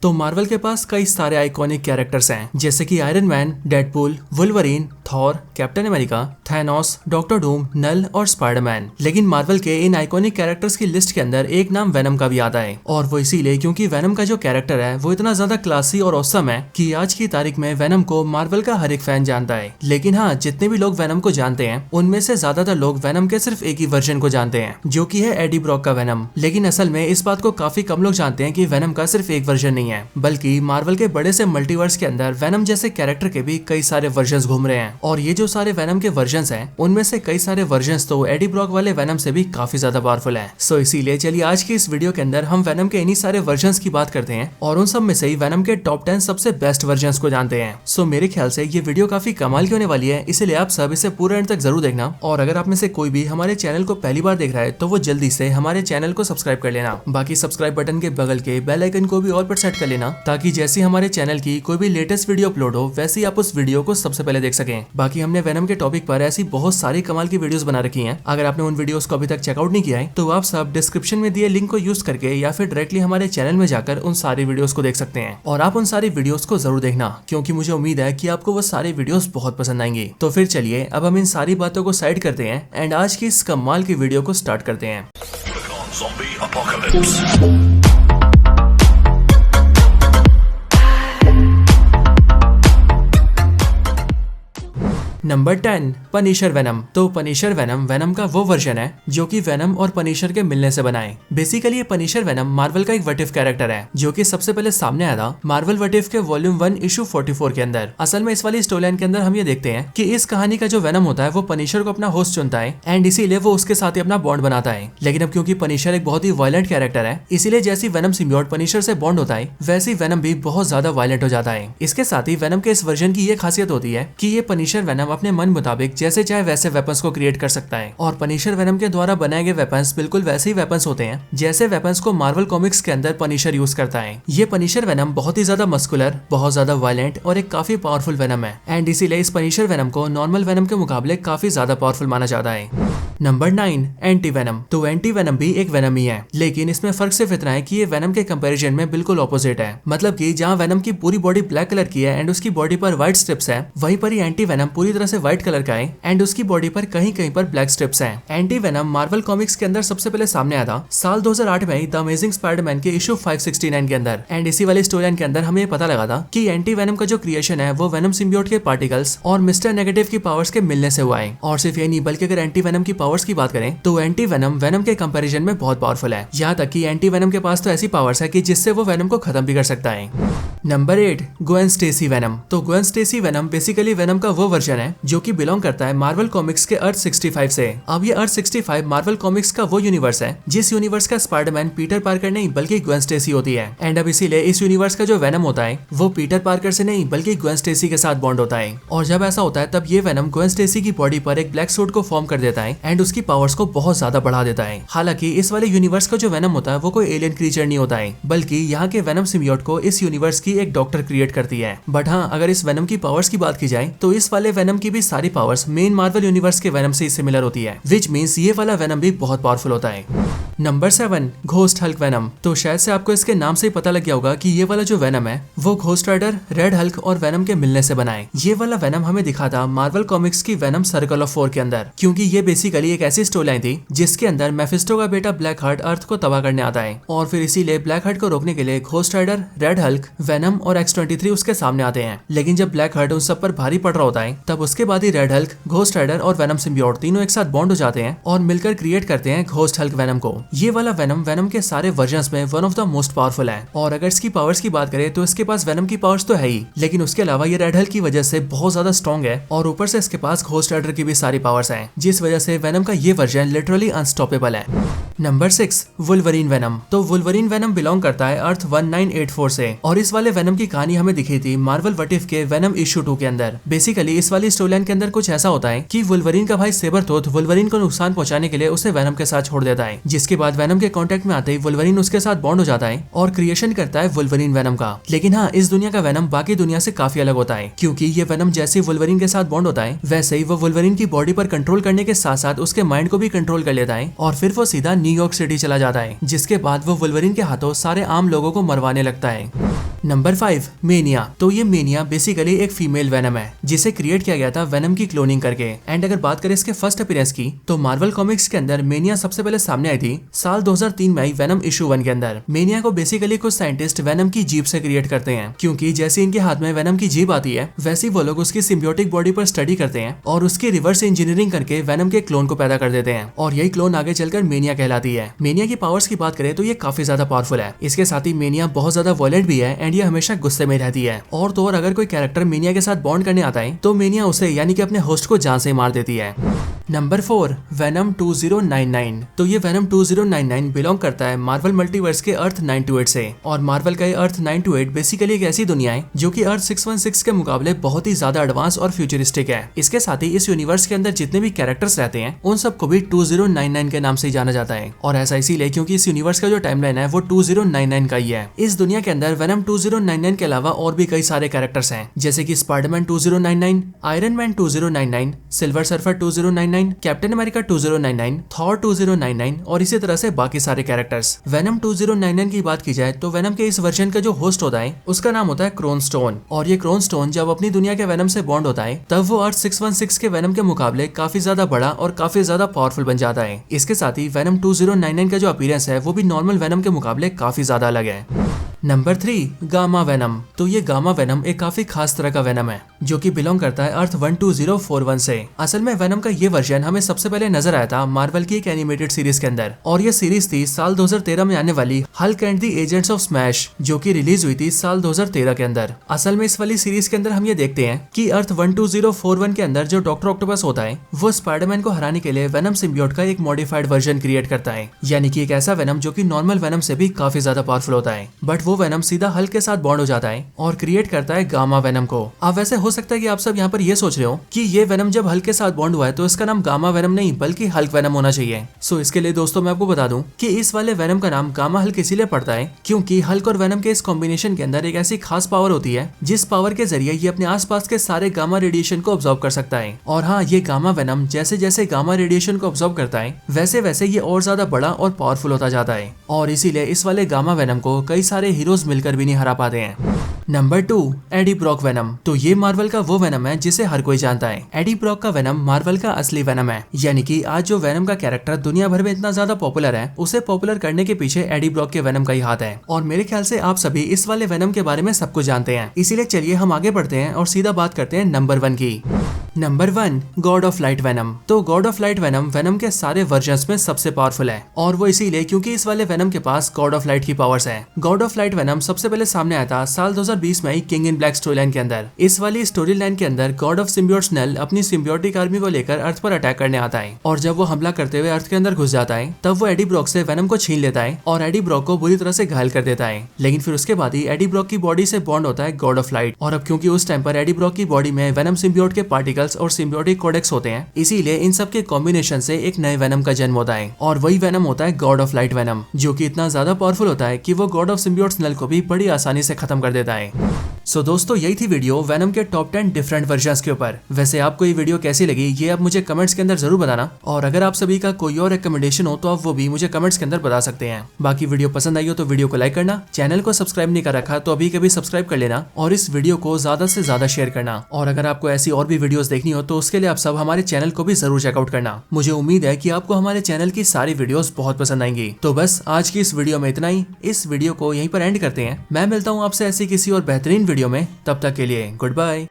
तो मार्वल के पास कई सारे आइकॉनिक कैरेक्टर्स हैं, जैसे कि Iron Man, Deadpool, Wolverine, Thor, Captain America, Thanos, Doctor Doom, Knull और स्पाइडरमैन। लेकिन मार्वल के इन आइकॉनिक कैरेक्टर्स की लिस्ट के अंदर एक नाम वेनम का भी आता है, और वो इसीलिए क्योंकि वेनम का जो कैरेक्टर है वो इतना ज्यादा क्लासी और ऑसम है कि आज की तारीख में वेनम को मार्वल का हर एक फैन जानता है। लेकिन हाँ, जितने भी लोग वेनम को जानते हैं उनमें से ज्यादातर लोग वेनम के सिर्फ एक ही वर्जन को जानते हैं, जो कि है एडी ब्रॉक का वेनम। लेकिन असल में इस बात को काफी कम लोग जानते हैं कि वेनम का सिर्फ एक वर्जन नहीं है, बल्कि मार्वल के बड़े से मल्टीवर्स के अंदर वेनम जैसे कैरेक्टर के भी कई सारे वर्जन्स घूम रहे हैं। और ये जो सारे वेनम के वर्जन्स हैं उनमें से कई सारे वर्जन्स तो एडी ब्रॉक वाले वेनम से भी काफी ज्यादा पावरफुल है। सो इसीलिए चलिए आज की इस वीडियो के अंदर हम वेनम के इन्हीं सारे वर्जन्स की बात करते हैं और उन सब में से ही वेनम के टॉप 10 सबसे बेस्ट वर्जन्स को जानते हैं। सो मेरे ख्याल से ये वीडियो काफी कमाल की होने वाली है, इसलिए आप सब इसे पूरे एंड तक जरूर देखना। और अगर आप में से कोई भी हमारे चैनल को पहली बार देख रहा है तो वो जल्दी से हमारे चैनल को सब्सक्राइब कर लेना। बाकी सब्सक्राइब बटन के बगल के बेल आइकन को भी ऑल पर सेट कर लेना, ताकि जैसे हमारे चैनल की कोई भी लेटेस्ट वीडियो अपलोड हो वैसे ही आप उस वीडियो को सबसे पहले देख सकें। बाकी हमने वेनम के टॉपिक पर ऐसी बहुत सारी कमाल की वीडियोस बना रखी हैं। अगर आपने उन वीडियोस को अभी तक चेकआउट नहीं किया है तो आप सब डिस्क्रिप्शन में दिए लिंक को यूज करके या फिर डायरेक्टली हमारे चैनल में जाकर उन सारी वीडियोस को देख सकते हैं। और आप उन सारी वीडियोस को जरूर देखना, क्योंकि मुझे उम्मीद है कि आपको वो सारी वीडियोस बहुत पसंद आएंगी। तो फिर चलिए अब हम इन सारी बातों को साइड करते हैं एंड आज की इस कमाल की वीडियो को स्टार्ट करते हैं। Number 10, Punisher venom. तो पनिशर वेनम वेनम का वो वर्जन है जो कि वेनम और पनिशर के मिलने से बना है। बेसिकली ये पनिशर वेनम मार्वल का एक व्हाट इफ कैरेक्टर है, जो कि सबसे पहले सामने आया था मार्वल व्हाट इफ के वॉल्यूम 1 इशू 44 के अंदर। असल में इस वाली स्टोरी लाइन के अंदर हम ये देखते हैं कि इस कहानी का जो वेनम होता है वो पनिशर को अपना होस्ट चुनता है एंड इसीलिए वो उसके साथ ही अपना बॉन्ड बनाता है। लेकिन अब क्योंकि पनिशर एक बहुत ही वायलेंट कैरेक्टर है, इसीलिए जैसी वेनम सिम्बियोट पनिशर से बॉन्ड होता है वैसी वेनम भी बहुत ज्यादा वायलेंट हो जाता है। इसके साथ ही वेनम के इस वर्जन की ये खासियत होती है कि ये पनिशर वेनम अपने मन मुताबिक जैसे चाहे वैसे वेपन्स को क्रिएट कर सकता है। और पनिशर वेनम के द्वारा बनाए गए वेपन्स बिल्कुल वैसे ही वेपन्स होते हैं जैसे वेपन्स को मार्वल कॉमिक्स के अंदर पनिशर यूज करता है। ये पनिशर वेनम बहुत ही ज्यादा मस्कुलर, बहुत ज्यादा वायलेंट और एक काफी पावरफुल वेनम है एंड इसीलिए इस पनिशर वेनम को नॉर्मल वेनम के मुकाबले काफी ज्यादा पावरफुल माना जाता है। Number 9, anti venom. तो एंटी वेनम भी एक वेनम ही है, लेकिन इसमें फर्क सिर्फ इतना है कि ये वेनम के कंपैरिजन में बिल्कुल ऑपोजिट है। मतलब कि जहाँ वेनम की पूरी बॉडी ब्लैक कलर की है एंड उसकी बॉडी पर व्हाइट स्ट्रिप्स है, वहीं पर ही एंटी वेनम पूरी तरह से व्हाइट कलर का है एंड उसकी बॉडी पर कहीं कहीं पर ब्लैक स्ट्रिप्स हैं। एंटी वेनम मार्वल कॉमिक्स के अंदर सबसे पहले सामने आया था साल 2008 में द अमेजिंग स्पाइडरमैन के इशू 569 के अंदर एंड इसी वाली स्टोरी लाइन के अंदर हमें पता लगा था कि एंटी वेनम का जो क्रिएशन है वो वेनम सिम्बियोट के पार्टिकल्स और मिस्टर नेगेटिव की पावर्स के मिलने से हुआ है। और सिर्फ ये नहीं, बल्कि अगर एंटी वेनम की पावर्स की बात करें तो एंटी वेनम वेनम के कंपैरिजन में बहुत पावरफुल है। यहाँ तक कि एंटी वेनम के पास तो ऐसी पावर्स है कि जिससे वो वेनम को खत्म भी कर सकता है। Number 8, Gwen Stacy Venom. तो Gwen Stacy Venom basically Venom का वो वर्जन है जो कि बिलोंग करता है मार्वल कॉमिक्स के अर्थ 65 से। अब ये अर्थ 65 मार्वल कॉमिक्स का वो यूनिवर्स है जिस यूनिवर्स का स्पाइडरमैन पीटर पार्कर नहीं बल्कि ग्वेन स्टेसी होती है एंड अब इसीलिए इस यूनिवर्स का जो वेनम होता है वो पीटर पार्कर से नहीं बल्कि ग्वेन स्टेसी के साथ बॉन्ड होता है। और जब ऐसा होता है तब ये वेनम ग्वेन स्टेसी की बॉडी पर एक ब्लैक सूट को फॉर्म कर देता है एंड उसकी पावर्स को बहुत ज्यादा बढ़ा देता है। हालांकि इस वाले यूनिवर्स का जो वेनम होता है वो कोई एलियन क्रीचर नहीं होता है, बल्कि यहाँ के वेनम सिम्बियोट को इस यूनिवर्स की एक डॉक्टर क्रिएट करती है। बट हाँ, अगर इस वेनम की पावर्स की बात की जाए तो इस वाले वेनम की भी सारी पावर्स मेन मार्वल यूनिवर्स के वेनम से सिमिलर होती है, विच मीन्स ये वाला वेनम भी बहुत पावरफुल होता है। Number 7, ghost Hulk venom. तो शायद से आपको इसके नाम से ही पता लग गया होगा कि ये वाला जो वेनम है वो घोस्ट राइडर, रेड हल्क और वेनम के मिलने से बना है। ये वाला वेनम हमें दिखा था मार्वल कॉमिक्स की वेनम सर्कल ऑफ 4 के अंदर, क्योंकि ये बेसिकली एक ऐसी स्टोरी लाइन थी जिसके अंदर मेफिस्टो का बेटा ब्लैक हार्ट अर्थ को तबाह करने आता है और फिर इसीलिए ब्लैक हार्ट को रोकने के लिए Ghost Rider, Red Hulk, Venom और X-23 उसके सामने आते हैं। लेकिन जब ब्लैक हार्ट उन सब पर भारी पड़ रहा होता है तब उसके बाद ही रेड हल्क, घोस्ट राइडर और वेनम सिम्बियोट तीनों एक साथ बॉन्ड हो जाते हैं और मिलकर क्रिएट करते हैं घोस्ट हल्क वेनम को। ये वाला वेनम वेनम के सारे वर्जन्स में one of the most powerful है। और अगर इसकी पावर्स की बात करें तो इसके पास वेनम की पावर्स तो है ही, लेकिन उसके अलावा ये रेड हल्क की वजह से बहुत ज्यादा स्ट्रॉन्ग है और ऊपर से इसके पास घोस्ट राइडर की भी सारी पावर्स हैं, जिस वजह से वेनम का ये वर्जन लिटरली अनस्टॉपेबल है। Number 6, Wolverine venom. तो वुल्वरीन वेनम बिलोंग करता है अर्थ 1984 से और इस वाले वेनम की कहानी हमें दिखी थी मार्वल व्हाट इफ के वेनम इशू 2 के अंदर। बेसिकली इस वाली स्टोरी लाइन के अंदर कुछ ऐसा होता है कि वुल्वरीन का भाई सेबरटूथ वुल्वरीन को नुकसान पहुंचाने के लिए उसे वेनम के साथ छोड़ देता है, जिसके बाद वेनम के कांटेक्ट में आते ही वुल्वरीन उसके साथ बॉन्ड हो जाता है और क्रिएशन करता है वुल्वरीन वेनम का। लेकिन हाँ, इस दुनिया का वेनम बाकी दुनिया से काफी अलग होता है, क्योंकि ये वेनम जैसे वुल्वरीन के साथ बॉन्ड होता है वैसे ही वो वुल्वरीन की बॉडी पर कंट्रोल करने के साथ साथ उसके माइंड को भी कंट्रोल कर लेता है और फिर वो सीधा न्यूयॉर्क सिटी चला जाता है, जिसके बाद वो वुल्वरीन के हाथों सारे आम लोगों को मरवाने लगता है। Number 5 mania. तो ये मेनिया बेसिकली एक फीमेल वेनम है जिसे क्रिएट किया गया था वेनम की क्लोनिंग करके। एंड अगर बात करें इसके फर्स्ट अपीयरेंस की तो मार्वल कॉमिक्स के अंदर मेनिया सबसे पहले सामने आई थी साल 2003 में आई वेनम इशू 1 के अंदर। मेनिया को बेसिकली कुछ साइंटिस्ट वेनम की जीभ से क्रिएट करते हैं, क्योंकि जैसे इनके हाथ में वेनम की जीभ आती है वैसे वो लोग उसकी सिम्बियोटिक बॉडी पर स्टडी करते हैं और उसकी रिवर्स इंजीनियरिंग करके वेनम के क्लोन को पैदा कर देते हैं और यही क्लोन आगे चलकर मेनिया कहलाती है। मेनिया की पावर्स की बात करें तो ये काफी ज्यादा पावरफुल है। इसके साथ ही मेनिया बहुत ज्यादा वायलेंट भी है एंड ये हमेशा गुस्से में रहती है। और तो और अगर कोई कैरेक्टर मेनिया के साथ बॉन्ड करने आता है तो मेनिया उसे यानी कि अपने होस्ट को जान से मार देती है। Number 4 venom 2099। तो ये वेनम 2099 बिलोंग करता है मार्वल मल्टीवर्स के अर्थ 928 से। और मार्वल का ये अर्थ 928 बेसिकली एक ऐसी दुनिया है जो कि अर्थ 616 के मुकाबले बहुत ही ज्यादा एडवांस और फ्यूचरिस्टिक है। इसके साथ ही इस यूनिवर्स के अंदर जितने भी कैरेक्टर्स रहते हैं उन सबको भी 2099 के नाम से जाना जाता है। और ऐसा इसीलिए क्योंकि इस यूनिवर्स का जो टाइमलाइन है वो 2099 का ही है। इस दुनिया के अंदर वेनम 2099 के अलावा और भी कई सारे कैरेक्टर्स हैं, जैसे कि Spiderman 2099, iron man 2099, silver surfer 2099, captain America 2099, Thor 2099 और इसी तरह से बाकी सारे कैरेक्टर्स। वेनम 2099 की बात की जाए तो वेनम के इस वर्जन का जो होस्ट होता है उसका नाम होता है क्रोन स्टोन। और ये क्रोन स्टोन जब अपनी दुनिया के वेनम से बॉन्ड होता है तब वो अर्थ 616 के वेनम के मुकाबले काफी ज्यादा बड़ा और काफी ज्यादा पावरफुल बन जाता है। इसके साथ ही वेनम 2099 का जो अपीयरेंस है वो भी नॉर्मल वेनम के मुकाबले काफी ज्यादा अलग है। Number 3 gamma venom. तो ये गामा वेनम एक काफी खास तरह का वेनम है जो कि बिलोंग करता है अर्थ 12041 से। असल में वेनम का ये वर्जन हमें सबसे पहले नजर आया था मार्वल की एक एनिमेटेड सीरीज के अंदर और ये सीरीज थी साल 2013 में आने वाली Hulk and the agents of smash, जो कि रिलीज हुई थी साल 2013 के अंदर। असल में इस वाली सीरीज के अंदर हम ये देखते हैं कि अर्थ 12041 के अंदर जो डॉक्टर ऑक्टोपस होता है वो स्पाइडरमैन को हराने के लिए वेनम सिम्बियोट का एक मॉडिफाइड वर्जन क्रिएट करता है, यानी कि एक ऐसा वेनम जो कि नॉर्मल वेनम से भी काफी ज्यादा पावरफुल होता है। बट वो वेनम सीधा हल्क के साथ बॉन्ड हो जाता है और क्रिएट करता है गामा वेनम को। अब वैसे हो सकता है कि आप सब यहाँ पर ये सोच रहे हो कि ये वेनम जब हल्क के साथ बॉन्ड हुआ है तो इसका नाम गामा वेनम नहीं बल्कि हल्क वेनम होना चाहिए। सो इसके लिए दोस्तों मैं आपको बता दूं कि इस वाले वेनम का नाम गामा हल्क इसीलिए पड़ता है क्योंकि हल्क और वेनम के इस कॉम्बिनेशन के अंदर एक ऐसी खास पावर होती है जिस पावर के जरिए ये अपने आसपास के सारे गामा रेडिएशन को ऑब्जॉर्व कर सकता है। और हाँ, ये गामा वेनम जैसे जैसे गामा रेडिएशन को ऑब्जॉर्व करता है वैसे वैसे ये और ज्यादा बड़ा और पावरफुल होता जाता है और इसीलिए इस वाले गामा वेनम को कई सारे हीरोज मिलकर भी नहीं हरा पाते हैं। Number 2 Eddie Brock venom. तो ये मार्वल का वो वेनम है जिसे हर कोई जानता है। एडी ब्रॉक का वेनम मार्वल का असली वेनम है, यानी कि आज जो वेनम का कैरेक्टर दुनिया भर में इतना ज्यादा पॉपुलर है उसे पॉपुलर करने के पीछे एडी ब्रॉक के वेनम का ही हाथ है। और मेरे ख्याल से आप सभी इस वाले वेनम के बारे में सब कुछ जानते हैं, इसीलिए चलिए हम आगे बढ़ते हैं और सीधा बात करते हैं नंबर 1 की। Number 1 god of light Venom. तो god of light Venom Venom के सारे वर्जन्स में सबसे पावरफुल है और वो इसीलिए क्योंकि इस वाले वेनम के पास गॉड ऑफ लाइट की पावर्स है। गॉड ऑफ लाइट वेनम सबसे पहले सामने आया था साल 2020 में ही King in Black story line के अंदर। इस वाली स्टोरी लाइन के अंदर गॉड ऑफ सिम्बियोट्स नेल अपनी सिम्बियोटिक आर्मी को लेकर अर्थ पर अटैक करने आता है और जब वो हमला करते हुए अर्थ के अंदर घुस जाता है तब वो एडी ब्रॉक से वेनम को छीन लेता है और एडी ब्रॉक को बुरी तरह से घायल कर देता है। लेकिन फिर उसके बाद ही एडी ब्रॉक की बॉडी से बॉन्ड होता है गॉड ऑफ लाइट और अब क्योंकि उस टाइम पर एडी ब्रॉक की बॉडी में वेनम सिम्बियोट के पार्टिकल्स और सिम्बियोटिक कोडेक्स होते हैं, इसीलिए इन सब के कॉम्बिनेशन से एक नए वेनम का जन्म होता है और वही वेनम होता है गॉड ऑफ लाइट वेनम, जो कि इतना ज्यादा पावरफुल होता है कि वो गॉड ऑफ सिम्बियोट्स नेल को भी बड़ी आसानी से खत्म कर देता है। सो दोस्तों यही थी वीडियो वेनम के टॉप 10 डिफरेंट वर्जन्स के ऊपर। वैसे आपको ये वीडियो कैसी लगी ये आप मुझे कमेंट्स के अंदर जरूर बताना और अगर आप सभी का कोई और रिकमेंडेशन हो तो आप वो भी मुझे कमेंट्स के अंदर बता सकते हैं। बाकी वीडियो पसंद आई हो तो वीडियो को लाइक करना, चैनल को सब्सक्राइब नहीं कर रखा तो अभी कभी सब्सक्राइब कर लेना और इस वीडियो को ज्यादा से ज्यादा शेयर करना। और अगर आपको ऐसी और भी वीडियोस देखनी हो तो उसके लिए आप सब हमारे चैनल को भी जरूर चेकआउट करना। मुझे उम्मीद है कि आपको हमारे चैनल की सारी वीडियोस बहुत पसंद आएंगी। तो बस आज की इस वीडियो में इतना ही। इस वीडियो को यहीं पर एंड करते हैं। मैं मिलता हूँ आपसे ऐसी किसी और बेहतरीन वीडियो में, तब तक के लिए गुड बाय।